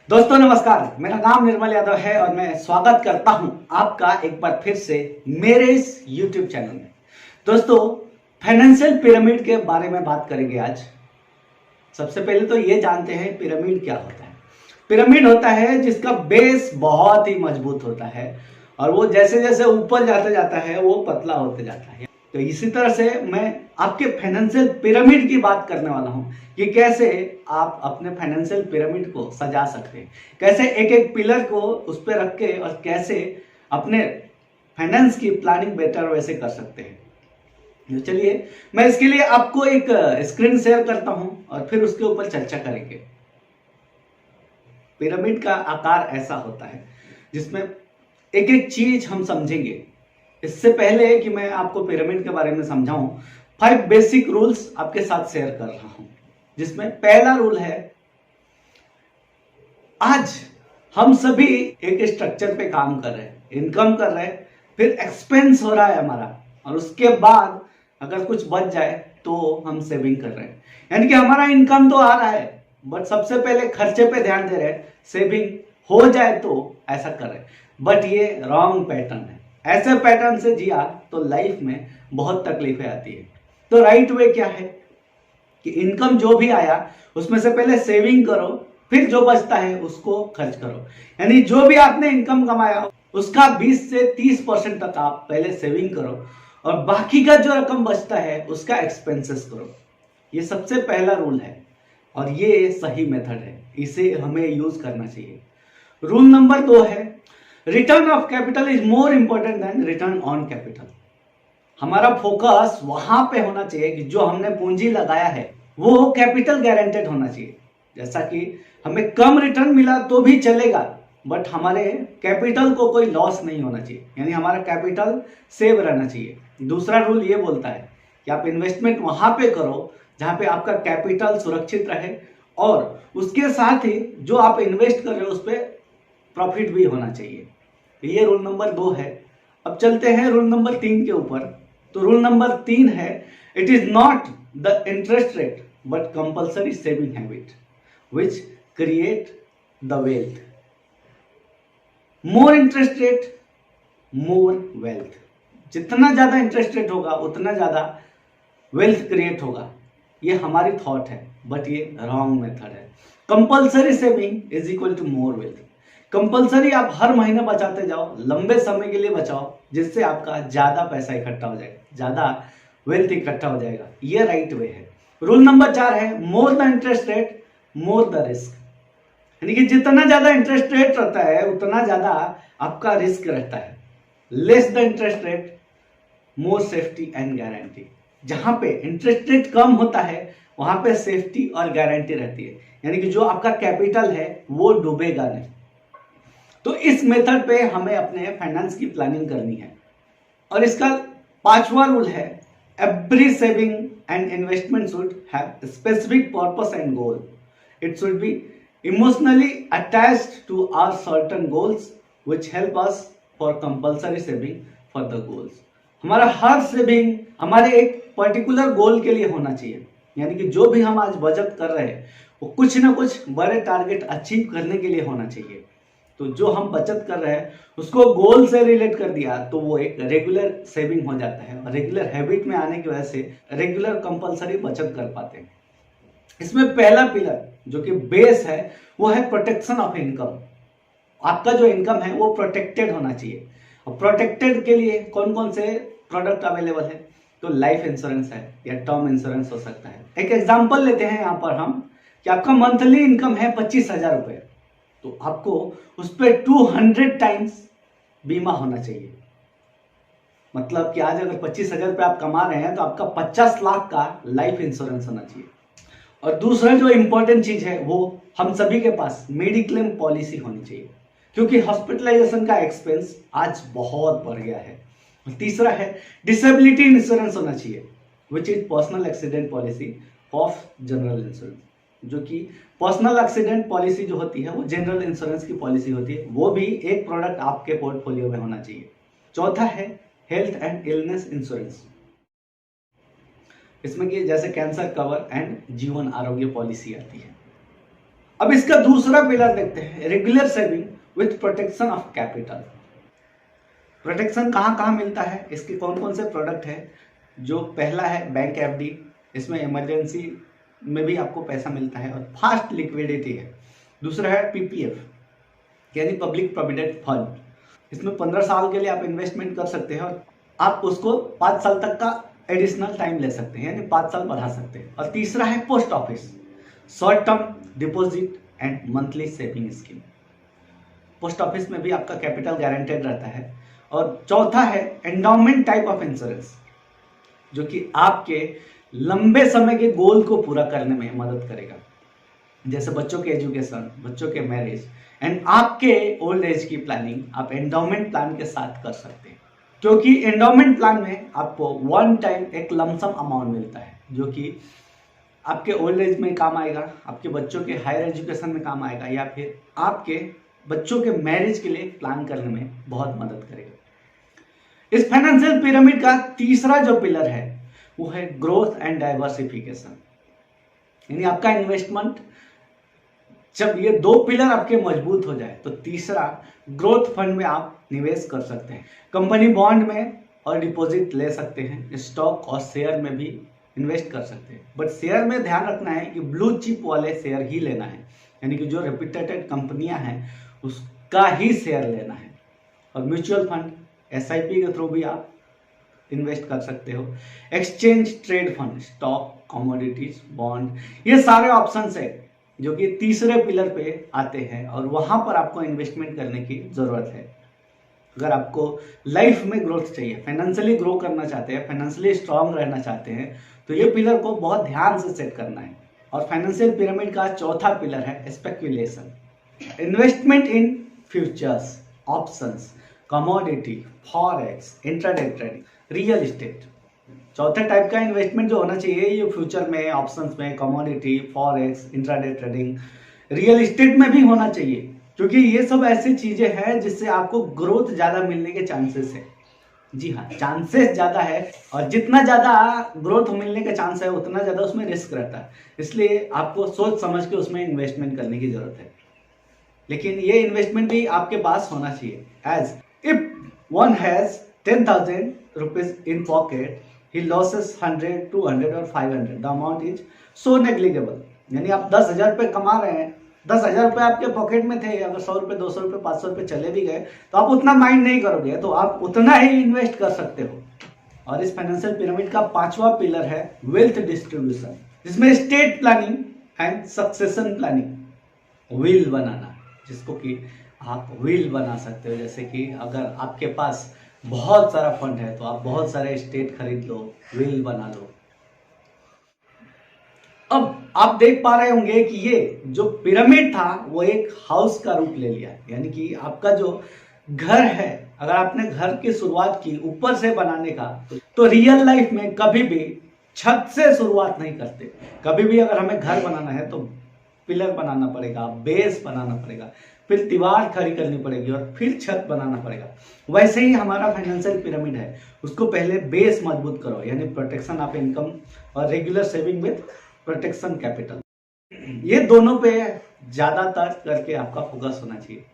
दोस्तों नमस्कार, मेरा नाम निर्मल यादव है और मैं स्वागत करता हूं आपका एक बार फिर से मेरे इस YouTube चैनल में। दोस्तों, फाइनेंशियल पिरामिड के बारे में बात करेंगे आज। सबसे पहले तो ये जानते हैं पिरामिड क्या होता है। पिरामिड होता है जिसका बेस बहुत ही मजबूत होता है और वो जैसे जैसे ऊपर जाता जाता है वो पतला होते जाता है। तो इसी तरह से मैं आपके फाइनेंशियल पिरामिड की बात करने वाला हूं कि कैसे आप अपने फाइनेंशियल पिरामिड को सजा सकते हैं, कैसे एक एक पिलर को उस पर रख के और कैसे अपने फाइनेंस की प्लानिंग बेटर वैसे कर सकते हैं। तो चलिए मैं इसके लिए आपको एक स्क्रीन शेयर करता हूं और फिर उसके ऊपर चर्चा करेंगे। पिरामिड का आकार ऐसा होता है जिसमें एक एक चीज हम समझेंगे। इससे पहले कि मैं आपको पिरामिड के बारे में समझाऊं, 5 बेसिक रूल्स आपके साथ शेयर कर रहा हूं, जिसमें पहला रूल है, आज हम सभी एक स्ट्रक्चर पे काम कर रहे हैं, इनकम कर रहे हैं, फिर एक्सपेंस हो रहा है हमारा, और उसके बाद अगर कुछ बच जाए तो हम सेविंग कर रहे हैं। यानी कि हमारा इनकम तो आ रहा है बट सबसे पहले खर्चे पे ध्यान दे रहे हैं, सेविंग हो जाए तो ऐसा कर रहे हैं। बट ये रॉन्ग पैटर्न है। ऐसे पैटर्न से जिया तो लाइफ में बहुत तकलीफें आती है। तो राइट वे क्या है कि इनकम जो भी आया उसमें से पहले सेविंग करो, फिर जो बचता है उसको खर्च करो। यानी जो भी आपने इनकम कमाया उसका 20 से 30% तक आप पहले सेविंग करो और बाकी का जो रकम बचता है उसका एक्सपेंसेस करो। ये सबसे पहला रूल है और ये सही मेथड है, इसे हमें यूज करना चाहिए। रूल नंबर 2 है, return of capital is more important than return on capital. हमारा फोकस वहां पे होना चाहिए कि जो हमने पूंजी लगाया है वो कैपिटल गारंटेड होना चाहिए। जैसा कि हमें कम रिटर्न मिला तो भी चलेगा बट हमारे कैपिटल को कोई लॉस नहीं होना चाहिए, यानी हमारा कैपिटल सेव रहना चाहिए। दूसरा रूल ये बोलता है कि आप इन्वेस्टमेंट वहां पे करो जहां पे आपका कैपिटल सुरक्षित रहे और उसके साथ ही जो आप इन्वेस्ट कर रहे हो उस पर प्रॉफिट भी होना चाहिए। ये रूल नंबर 2 है। अब चलते हैं रूल नंबर 3 के ऊपर। तो रूल नंबर 3 है, it is not the interest rate but compulsory saving habit which create the wealth. More interest rate more wealth. जितना ज्यादा इंटरेस्ट रेट होगा उतना ज्यादा वेल्थ क्रिएट होगा। ये हमारी थॉट है बट ये रॉन्ग मेथड है। Compulsory saving is equal to more wealth. Compulsory आप हर महीने बचाते जाओ, लंबे समय के लिए बचाओ, जिससे आपका ज्यादा पैसा इकट्ठा हो जाएगा, ज्यादा वेल्थ इकट्ठा हो जाएगा। ये राइट वे है। रूल नंबर 4 है, more the interest rate more the risk. यानी कि जितना ज्यादा इंटरेस्ट रेट रहता है उतना ज्यादा आपका रिस्क रहता है। Less the interest rate more safety and guarantee. जहां पे इंटरेस्ट रेट कम होता है वहां पे सेफ्टी और गारंटी रहती है, यानी कि जो आपका कैपिटल है वो डूबेगा नहीं। तो इस मेथड पे हमें अपने फाइनेंस की प्लानिंग करनी है। और इसका 5वां रूल है, every saving and investment should have specific purpose and goal. It should be emotionally attached to our certain goals which help us for compulsory saving for the goals. हमारा हर saving हमारे एक पर्टिकुलर गोल के लिए होना चाहिए। यानी कि जो भी हम आज बचत कर रहे हैं वो कुछ ना कुछ बड़े टारगेट अचीव करने के लिए होना चाहिए। तो जो हम बचत कर रहे हैं उसको गोल से रिलेट कर दिया तो वो एक रेगुलर सेविंग हो जाता है और रेगुलर हैबिट में आने की वजह से रेगुलर कंपलसरी बचत कर पाते हैं। इसमें पहला पिलर जो कि बेस है वो है प्रोटेक्शन ऑफ इनकम। आपका जो इनकम है वो प्रोटेक्टेड होना चाहिए। और प्रोटेक्टेड के लिए कौन कौन से प्रोडक्ट अवेलेबल है? तो लाइफ इंश्योरेंस है या टर्म इंश्योरेंस हो सकता है। एक एग्जांपल लेते हैं यहाँ पर हम कि आपका मंथली इनकम है 25,000 रुपए, तो आपको उस पर 200 टाइम्स बीमा होना चाहिए। मतलब कि आज अगर 25,000 रुपए आप कमा रहे हैं तो आपका 50 लाख का लाइफ इंश्योरेंस होना चाहिए। और दूसरा जो इंपॉर्टेंट चीज है वो हम सभी के पास मेडिक्लेम पॉलिसी होनी चाहिए, क्योंकि हॉस्पिटलाइजेशन का एक्सपेंस आज बहुत बढ़ गया है। तीसरा है डिसेबिलिटी इंश्योरेंस होना चाहिए which is personal accident policy of general insurance. जो कि पर्सनल एक्सीडेंट पॉलिसी जो होती है वो जनरल इंश्योरेंस की पॉलिसी होती है, वो भी एक प्रोडक्ट आपके पोर्टफोलियो में होना चाहिए। चौथा है हेल्थ एंड इलनेस इंश्योरेंस। इसमें कि जैसे कैंसर कवर एंड जीवन आरोग्य पॉलिसी आती है। अब इसका दूसरा पिलर देखते हैं, regular saving with protection of capital. Protection कहाँ कहाँ मिलता है, इसके कौन कौन से प्रोडक्ट है। जो पहला है बैंक एफडी, इसमें इमरजेंसी में भी आपको पैसा मिलता है और फास्ट लिक्विडिटी है। दूसरा है पीपीएफ यानी पब्लिक प्रोविडेंट फंड, इसमें 15 साल के लिए आप इन्वेस्टमेंट कर सकते हैं और आप उसको 5 साल तक का एडिशनल टाइम ले सकते हैं, यानी 5 साल बढ़ा सकते हैं। और तीसरा है post office, short term deposit and monthly saving scheme. Post office में भी आपका कैपिटल गारंटेड रहता है। और चौथा है एंडाउमेंट टाइप ऑफ इंश्योरेंस, जो कि आपके लंबे समय के गोल को पूरा करने में मदद करेगा, जैसे बच्चों के एजुकेशन, बच्चों के मैरिज एंड आपके ओल्ड एज की प्लानिंग आप एंडाउमेंट प्लान के साथ कर सकते हैं। क्योंकि एंडाउमेंट प्लान में आपको वन टाइम एक लमसम अमाउंट मिलता है, जो कि आपके ओल्ड एज में काम आएगा, आपके बच्चों के हायर एजुकेशन में काम आएगा, या फिर आपके बच्चों के मैरिज के लिए प्लान करने में बहुत मदद करेगा। इस फाइनेंशियल पिरामिड का तीसरा जो पिलर है वो है ग्रोथ एंड डाइवर्सिफिकेशन, यानी आपका इन्वेस्टमेंट जब ये दो पिलर आपके मजबूत हो जाए तो तीसरा ग्रोथ फंड में आप निवेश कर सकते हैं। कंपनी बॉन्ड में और डिपॉजिट ले सकते हैं, स्टॉक और शेयर में भी इन्वेस्ट कर सकते हैं। बट शेयर में ध्यान रखना है कि ब्लू चिप वाले शेयर ही लेना है, यानी कि जो रेप्यूटेड कंपनियां हैं उसका ही शेयर लेना है। और म्यूचुअल फंड एसआईपी के थ्रू भी आप इन्वेस्ट कर सकते हो। Exchange trade fund, stock, commodities, bond, ये सारे ऑप्शंस है जो कि तीसरे पिलर पे आते हैं और वहां पर आपको इन्वेस्टमेंट करने की जरूरत है। अगर आपको लाइफ में ग्रोथ चाहिए, फाइनेंशियली ग्रो करना चाहते हैं, फाइनेंशियली स्ट्रांग रहना चाहते हैं, तो ये पिलर को बहुत ध्यान से सेट करना है। और फाइनेंशियल पिरामिड का चौथा पिलर है स्पेक्यूलेशन, इन्वेस्टमेंट इन futures, options, commodity, forex, intraday trading, real estate. चौथे टाइप का इन्वेस्टमेंट जो होना चाहिए ये फ्यूचर में, ऑप्शंस में, commodity, forex, intraday trading, real estate में भी होना चाहिए, क्योंकि ये सब ऐसी चीजें हैं जिससे आपको ग्रोथ ज्यादा मिलने के चांसेस है। जी हाँ, चांसेस ज्यादा है, और जितना ज्यादा ग्रोथ मिलने का चांस है उतना ज्यादा उसमें रिस्क रहता है, इसलिए आपको सोच समझ के उसमें इन्वेस्टमेंट करने की जरूरत है। लेकिन ये इन्वेस्टमेंट भी आपके पास होना चाहिए, as if one has 10,000 rupees in pocket, he loses 100, 200 और 500, the amount is so negligible। यानी आप 10,000 रुपये कमा रहे हैं, 10,000 रुपये आपके पॉकेट में थे, अगर 100 रुपये, 200 रुपये, 500 रुपये चले भी गए तो आप उतना माइंड नहीं करोगे, तो आप उतना ही इन्वेस्ट कर सकते हो। और इस फाइनेंशियल पिरामिड का पांचवा पिलर है वेल्थ डिस्ट्रीब्यूशन, जिसमें estate planning and succession planning, will बनाना, जिसको कि आप विल बना सकते हो। जैसे कि अगर आपके पास बहुत सारा फंड है तो आप बहुत सारे स्टेट खरीद लो, विल बना लो। अब आप देख पा रहे होंगे कि ये जो पिरामिड था वो एक हाउस का रूप ले लिया, यानी कि आपका जो घर है, अगर आपने घर की शुरुआत की ऊपर से बनाने का, तो रियल लाइफ में कभी भी छत से शुरुआत नहीं करते। कभी भी अगर हमें घर बनाना है तो पिलर बनाना पड़ेगा, बेस बनाना पड़ेगा, फिर दीवार खड़ी करनी पड़ेगी और फिर छत बनाना पड़ेगा। वैसे ही हमारा फाइनेंशियल पिरामिड है, उसको पहले बेस मजबूत करो, यानी प्रोटेक्शन ऑफ इनकम और regular saving with protection capital. ये दोनों पे ज्यादातर करके आपका फोकस होना चाहिए।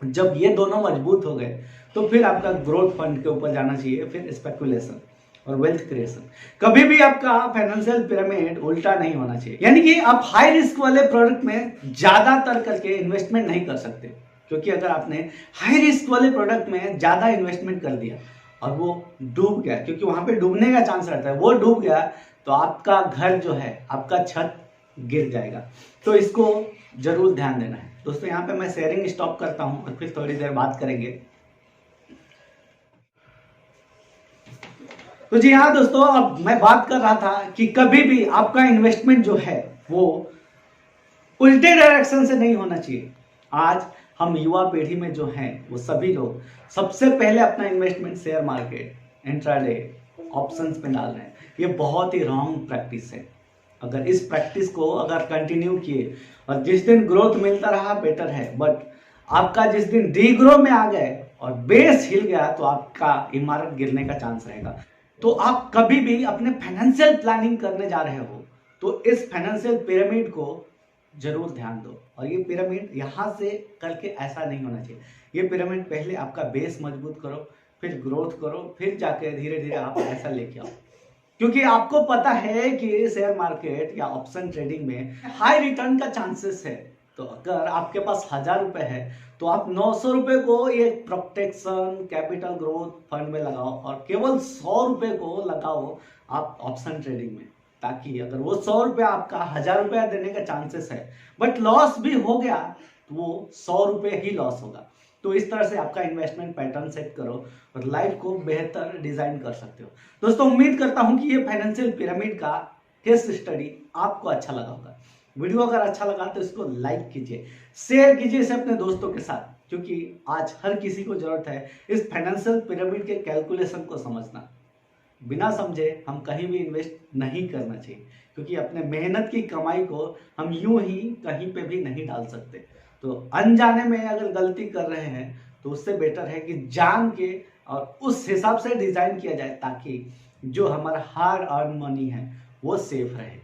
जब ये दोनों मजबूत हो गए तो फिर आपका ग्रोथ फंड के ऊपर जाना चाहिए, फिर स्पेकुलेशन और वेल्थ क्रिएशन। कभी भी आपका फाइनेंशियल पिरामिड उल्टा नहीं होना चाहिए, यानी कि आप हाई रिस्क वाले प्रोडक्ट में ज्यादातर करके इन्वेस्टमेंट नहीं कर सकते, क्योंकि अगर आपने हाई रिस्क वाले प्रोडक्ट में ज्यादा इन्वेस्टमेंट कर दिया और वो डूब गया, क्योंकि वहां पे डूबने का चांस रहता है, वो डूब गया तो आपका घर जो है, आपका छत गिर जाएगा। तो इसको जरूर ध्यान देना है। दोस्तों यहाँ पे मैं शेयरिंग स्टॉप करता हूं और फिर थोड़ी देर बात करेंगे। तो जी हाँ दोस्तों, अब मैं बात कर रहा था कि कभी भी आपका इन्वेस्टमेंट जो है वो उल्टे डायरेक्शन से नहीं होना चाहिए। आज हम युवा पीढ़ी में जो हैं वो सभी लोग सबसे पहले अपना investment share market, intraday, options में डाल रहे हैं। ये बहुत ही रॉन्ग प्रैक्टिस है। अगर इस प्रैक्टिस को अगर कंटिन्यू किए और जिस दिन ग्रोथ मिलता रहा बेटर है, बट आपका जिस दिन डीग्रो में आ गए और बेस हिल गया तो आपका इमारत गिरने का चांस रहेगा। तो आप कभी भी अपने फाइनेंशियल प्लानिंग करने जा रहे हो तो इस फाइनेंशियल पिरामिड को जरूर ध्यान दो। और ये पिरामिड यहाँ से करके ऐसा नहीं होना चाहिए। ये पिरामिड पहले आपका बेस मजबूत करो, फिर ग्रोथ करो, फिर जाके धीरे धीरे आप ऐसा लेके आओ। क्योंकि आपको पता है कि शेयर मार्केट या ऑप्शन ट्रेडिंग में हाई रिटर्न का चांसेस है। तो अगर आपके पास 1000 रुपए है तो आप 900 रुपए को ये प्रोटेक्शन कैपिटल ग्रोथ फंड में लगाओ और केवल 100 रुपए को लगाओ आप ऑप्शन ट्रेडिंग में, ताकि अगर वो 100 रुपए आपका 1000 रुपया देने का चांसेस है बट लॉस भी हो गया तो वो 100 रुपए ही लॉस होगा। तो इस तरह से आपका इन्वेस्टमेंट पैटर्न सेट करो और लाइफ को बेहतर डिजाइन कर सकते हो। दोस्तों उम्मीद करता हूं कि ये फाइनेंशियल पिरामिड का केस स्टडी आपको अच्छा लगा होगा। वीडियो अगर अच्छा लगा तो इसको लाइक कीजिए, शेयर कीजिए इसे अपने दोस्तों के साथ, क्योंकि आज हर किसी को जरूरत है इस फाइनेंशियल पिरामिड के कैलकुलेशन को समझना। बिना समझे हम कहीं भी इन्वेस्ट नहीं करना चाहिए, क्योंकि अपने मेहनत की कमाई को हम यूं ही कहीं पे भी नहीं डाल सकते। तो अनजाने में अगर गलती कर रहे हैं तो उससे बेटर है कि जान के और उस हिसाब से डिजाइन किया जाए, ताकि जो हमारा हार्ड अर्न मनी है वो सेफ रहे।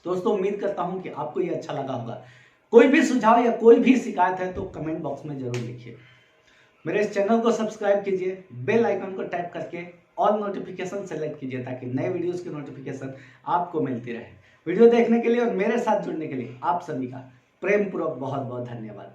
दोस्तों उम्मीद करता हूं कि आपको ये अच्छा लगा होगा। कोई भी सुझाव या कोई भी शिकायत है तो कमेंट बॉक्स में जरूर लिखिए। मेरे इस चैनल को सब्सक्राइब कीजिए, बेल आइकन को टैप करके ऑल नोटिफिकेशन सेलेक्ट कीजिए, ताकि नए वीडियोस की नोटिफिकेशन आपको मिलती रहे। वीडियो देखने के लिए और मेरे साथ जुड़ने के लिए आप सभी का प्रेम पूर्वक बहुत बहुत धन्यवाद।